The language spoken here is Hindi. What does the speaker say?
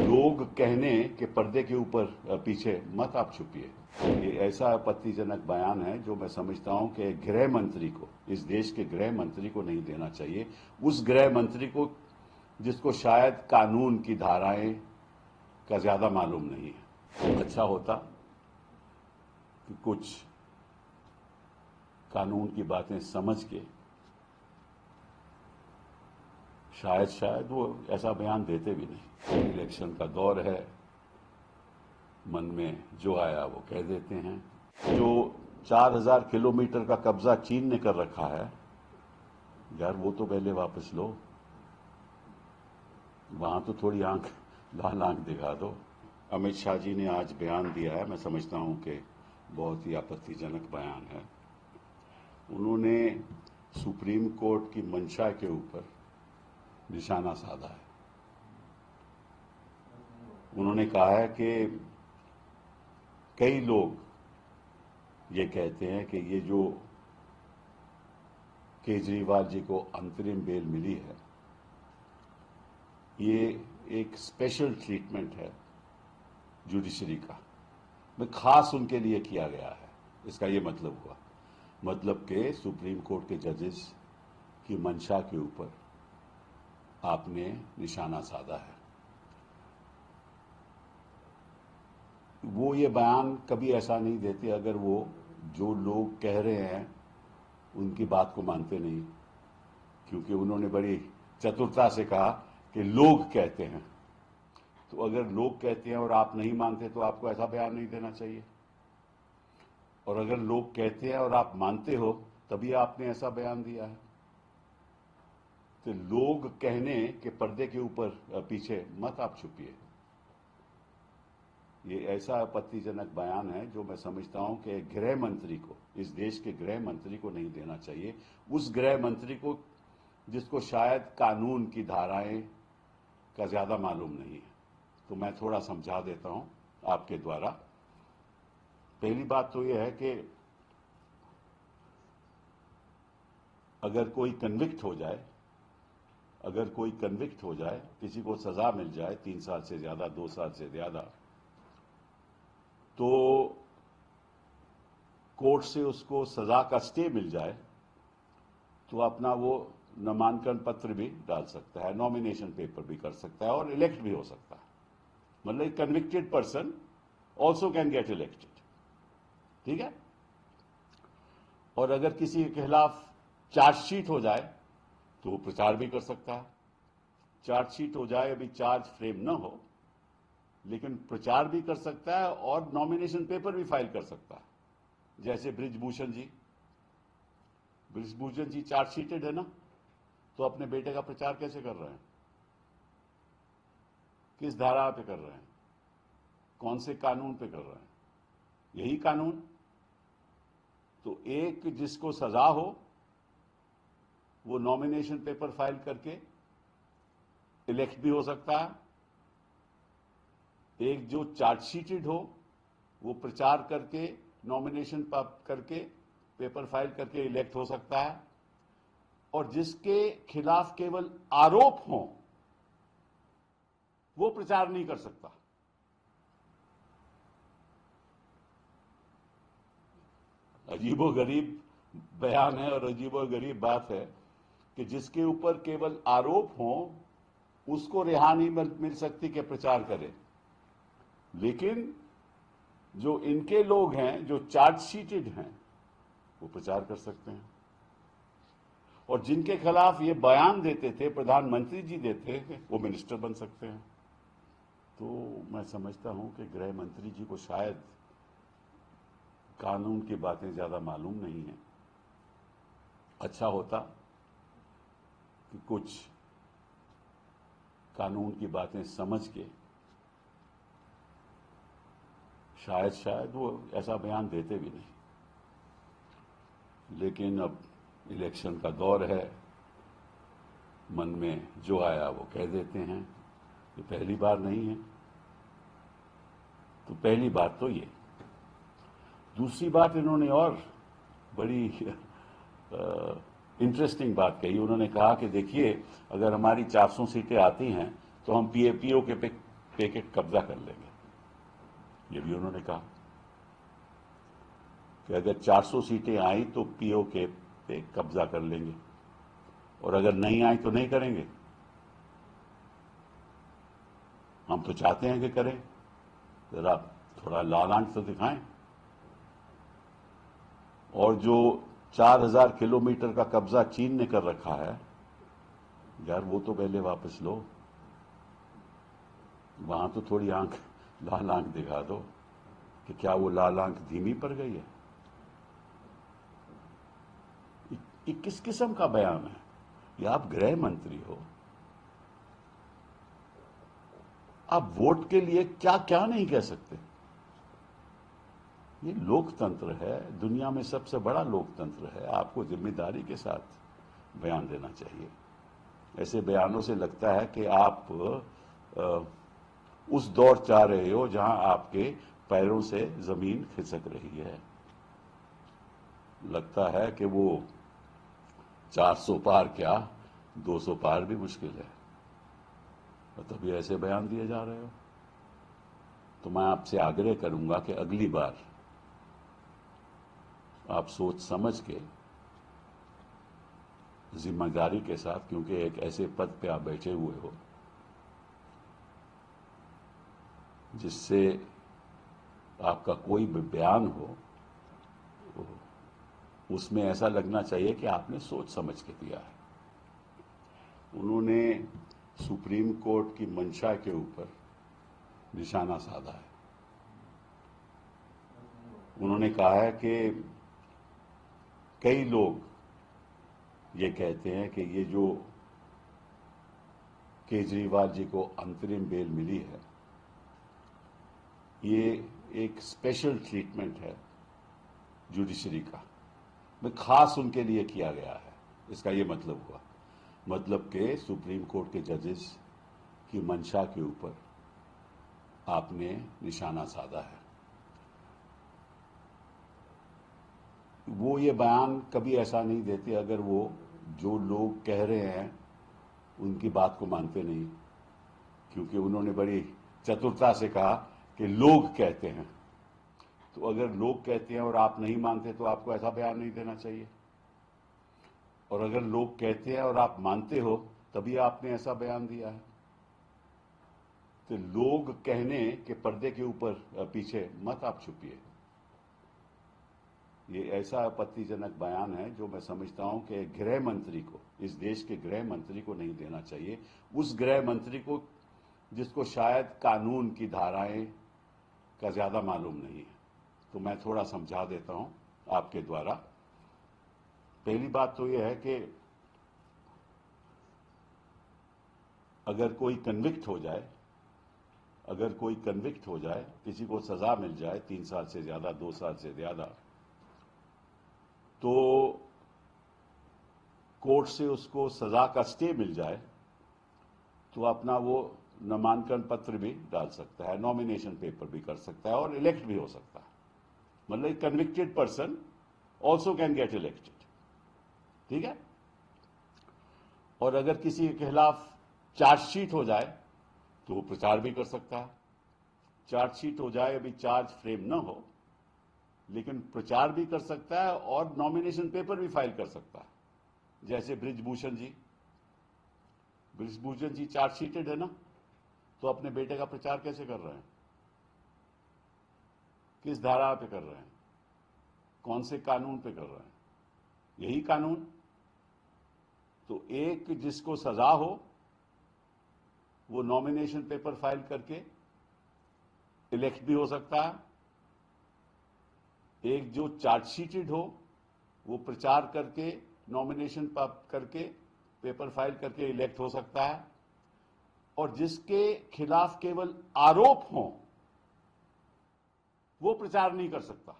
लोग कहने के पर्दे के ऊपर पीछे मत आप छुपिए। ये ऐसा आपत्तिजनक बयान है जो मैं समझता हूं कि गृह मंत्री को, इस देश के गृह मंत्री को नहीं देना चाहिए। उस गृह मंत्री को जिसको शायद कानून की धाराएं का ज्यादा मालूम नहीं है। अच्छा होता कि कुछ कानून की बातें समझ के शायद वो ऐसा बयान देते भी नहीं। इलेक्शन का दौर है, मन में जो आया वो कह देते हैं। जो 4000 किलोमीटर का कब्जा चीन ने कर रखा है, यार वो तो पहले वापस लो, वहां तो थोड़ी लाल आंख दिखा दो। अमित शाह जी ने आज बयान दिया है, मैं समझता हूं कि बहुत ही आपत्तिजनक बयान है। उन्होंने सुप्रीम कोर्ट की मंशा के ऊपर निशाना साधा है। उन्होंने कहा है कि कई लोग ये कहते हैं कि ये जो केजरीवाल जी को अंतरिम बेल मिली है, ये एक स्पेशल ट्रीटमेंट है जुडिशरी का, मैं खास उनके लिए किया गया है। इसका ये मतलब हुआ, मतलब कि सुप्रीम कोर्ट के जजेस की मंशा के ऊपर आपने निशाना साधा है। वो ये बयान कभी ऐसा नहीं देते अगर वो जो लोग कह रहे हैं उनकी बात को मानते नहीं, क्योंकि उन्होंने बड़ी चतुरता से कहा कि लोग कहते हैं। तो अगर लोग कहते हैं और आप नहीं मानते तो आपको ऐसा बयान नहीं देना चाहिए, और अगर लोग कहते हैं और आप मानते हो तभी आपने ऐसा बयान दिया है। तो लोग कहने के पर्दे के ऊपर पीछे मत आप छुपिए। ये ऐसा आपत्तिजनक बयान है जो मैं समझता हूं कि गृह मंत्री को, इस देश के गृह मंत्री को नहीं देना चाहिए। उस गृह मंत्री को जिसको शायद कानून की धाराएं का ज्यादा मालूम नहीं है। तो मैं थोड़ा समझा देता हूं आपके द्वारा। पहली बात तो यह है कि अगर कोई कन्विक्ट हो जाए, किसी को सजा मिल जाए 3 साल से ज्यादा, 2 साल से ज्यादा, तो कोर्ट से उसको सजा का स्टे मिल जाए तो अपना वो नामांकन पत्र भी डाल सकता है, नॉमिनेशन पेपर भी कर सकता है और इलेक्ट भी हो सकता है। मतलब convicted person also can get elected, ठीक है। और अगर किसी के खिलाफ चार्जशीट हो जाए तो वो प्रचार भी कर सकता है। चार्जशीट हो जाए, अभी चार्ज फ्रेम न हो, लेकिन प्रचार भी कर सकता है और नॉमिनेशन पेपर भी फाइल कर सकता है। जैसे बृजभूषण जी चार्जशीटेड है ना, तो अपने बेटे का प्रचार कैसे कर रहे हैं, किस धारा पे कर रहे हैं, कौन से कानून पे कर रहे हैं? यही कानून। तो एक जिसको सजा हो वो नॉमिनेशन पेपर फाइल करके इलेक्ट भी हो सकता है, एक जो चार्जशीटेड हो वो प्रचार करके, नॉमिनेशन करके, पेपर फाइल करके इलेक्ट हो सकता है, और जिसके खिलाफ केवल आरोप हो वो प्रचार नहीं कर सकता। अजीबोगरीब बयान है और अजीबोगरीब बात है कि जिसके ऊपर केवल आरोप हो उसको रिहा नहीं मिल सकती कि प्रचार करे, लेकिन जो इनके लोग हैं जो चार्जशीटेड हैं वो प्रचार कर सकते हैं। और जिनके खिलाफ ये बयान देते थे, प्रधानमंत्री जी देते, वो मिनिस्टर बन सकते हैं। तो मैं समझता हूं कि गृह मंत्री जी को शायद कानून की बातें ज्यादा मालूम नहीं है। अच्छा होता कि कुछ कानून की बातें समझ के शायद वो ऐसा बयान देते भी नहीं, लेकिन अब इलेक्शन का दौर है, मन में जो आया वो कह देते हैं। ये पहली बार नहीं है। तो पहली बात तो ये। दूसरी बात, इन्होंने और बड़ी इंटरेस्टिंग बात कही। उन्होंने कहा कि देखिए, अगर हमारी 400 सीटें आती हैं तो हम पीओके पे पे के कब्जा कर लेंगे। ये भी उन्होंने कहा कि अगर 400 सीटें आई तो पीओके पे कब्जा कर लेंगे, और अगर नहीं आई तो नहीं करेंगे। हम तो चाहते हैं कि करें, जरा थोड़ा लाल आंख तो दिखाएं। और जो 4000 किलोमीटर का कब्जा चीन ने कर रखा है, यार वो तो पहले वापस लो। वहां तो थोड़ी आंख, लाल आंख दिखा दो कि क्या वो लाल आंख धीमी पड़ गई है। ये किस किस्म का बयान है? या आप गृह मंत्री हो, आप वोट के लिए क्या क्या नहीं कह सकते। ये लोकतंत्र है, दुनिया में सबसे बड़ा लोकतंत्र है। आपको जिम्मेदारी के साथ बयान देना चाहिए। ऐसे बयानों से लगता है कि आप उस दौर चाह रहे हो जहां आपके पैरों से जमीन खिसक रही है। लगता है कि वो 400 पार क्या 200 पार भी मुश्किल है, और तभी ऐसे बयान दिए जा रहे हो। तो मैं आपसे आग्रह करूंगा कि अगली बार आप सोच समझ के, जिम्मेदारी के साथ, क्योंकि एक ऐसे पद पे आप बैठे हुए हो जिससे आपका कोई भी बयान हो उसमें ऐसा लगना चाहिए कि आपने सोच समझ के दिया है। उन्होंने सुप्रीम कोर्ट की मंशा के ऊपर निशाना साधा है। उन्होंने कहा है कि कई लोग ये कहते हैं कि ये जो केजरीवाल जी को अंतरिम बेल मिली है, ये एक स्पेशल ट्रीटमेंट है जुडिशरी का, खास उनके लिए किया गया है। इसका ये मतलब हुआ, मतलब कि सुप्रीम कोर्ट के जजेस की मंशा के ऊपर आपने निशाना साधा है। वो ये बयान कभी ऐसा नहीं देते अगर वो जो लोग कह रहे हैं उनकी बात को मानते नहीं, क्योंकि उन्होंने बड़ी चतुरता से कहा कि लोग कहते हैं। तो अगर लोग कहते हैं और आप नहीं मानते तो आपको ऐसा बयान नहीं देना चाहिए, और अगर लोग कहते हैं और आप मानते हो तभी आपने ऐसा बयान दिया है। तो लोग कहने के पर्दे के ऊपर पीछे मत आप छुपिए। ये ऐसा आपत्तिजनक बयान है जो मैं समझता हूं कि गृह मंत्री को, इस देश के गृह मंत्री को नहीं देना चाहिए। उस गृह मंत्री को जिसको शायद कानून की धाराएं का ज्यादा मालूम नहीं है। तो मैं थोड़ा समझा देता हूं आपके द्वारा। पहली बात तो यह है कि अगर कोई कन्विक्ट हो जाए, किसी को सजा मिल जाए 3 साल से ज्यादा, 2 साल से ज्यादा, तो कोर्ट से उसको सजा का स्टे मिल जाए तो अपना वो नामांकन पत्र भी डाल सकता है, नॉमिनेशन पेपर भी कर सकता है, और इलेक्ट भी हो सकता है। मतलब convicted person also can get elected. ठीक है। और अगर किसी के खिलाफ चार्जशीट हो जाए तो वो प्रचार भी कर सकता है। चार्जशीट हो जाए, अभी चार्ज फ्रेम न हो, लेकिन प्रचार भी कर सकता है और नॉमिनेशन पेपर भी फाइल कर सकता है। जैसे ब्रिजभूषण जी चार्जशीटेड है ना, तो अपने बेटे का प्रचार कैसे कर रहे हैं? किस धारा पे कर रहे हैं? कौन से कानून पे कर रहे हैं? यही कानून। तो एक जिसको सजा हो वो नॉमिनेशन पेपर फाइल करके इलेक्ट भी हो सकता है। एक जो चार्जशीटेड हो वो प्रचार करके, नॉमिनेशन करके, पेपर फाइल करके इलेक्ट हो सकता है। और जिसके खिलाफ केवल आरोप हो वो प्रचार नहीं कर सकता।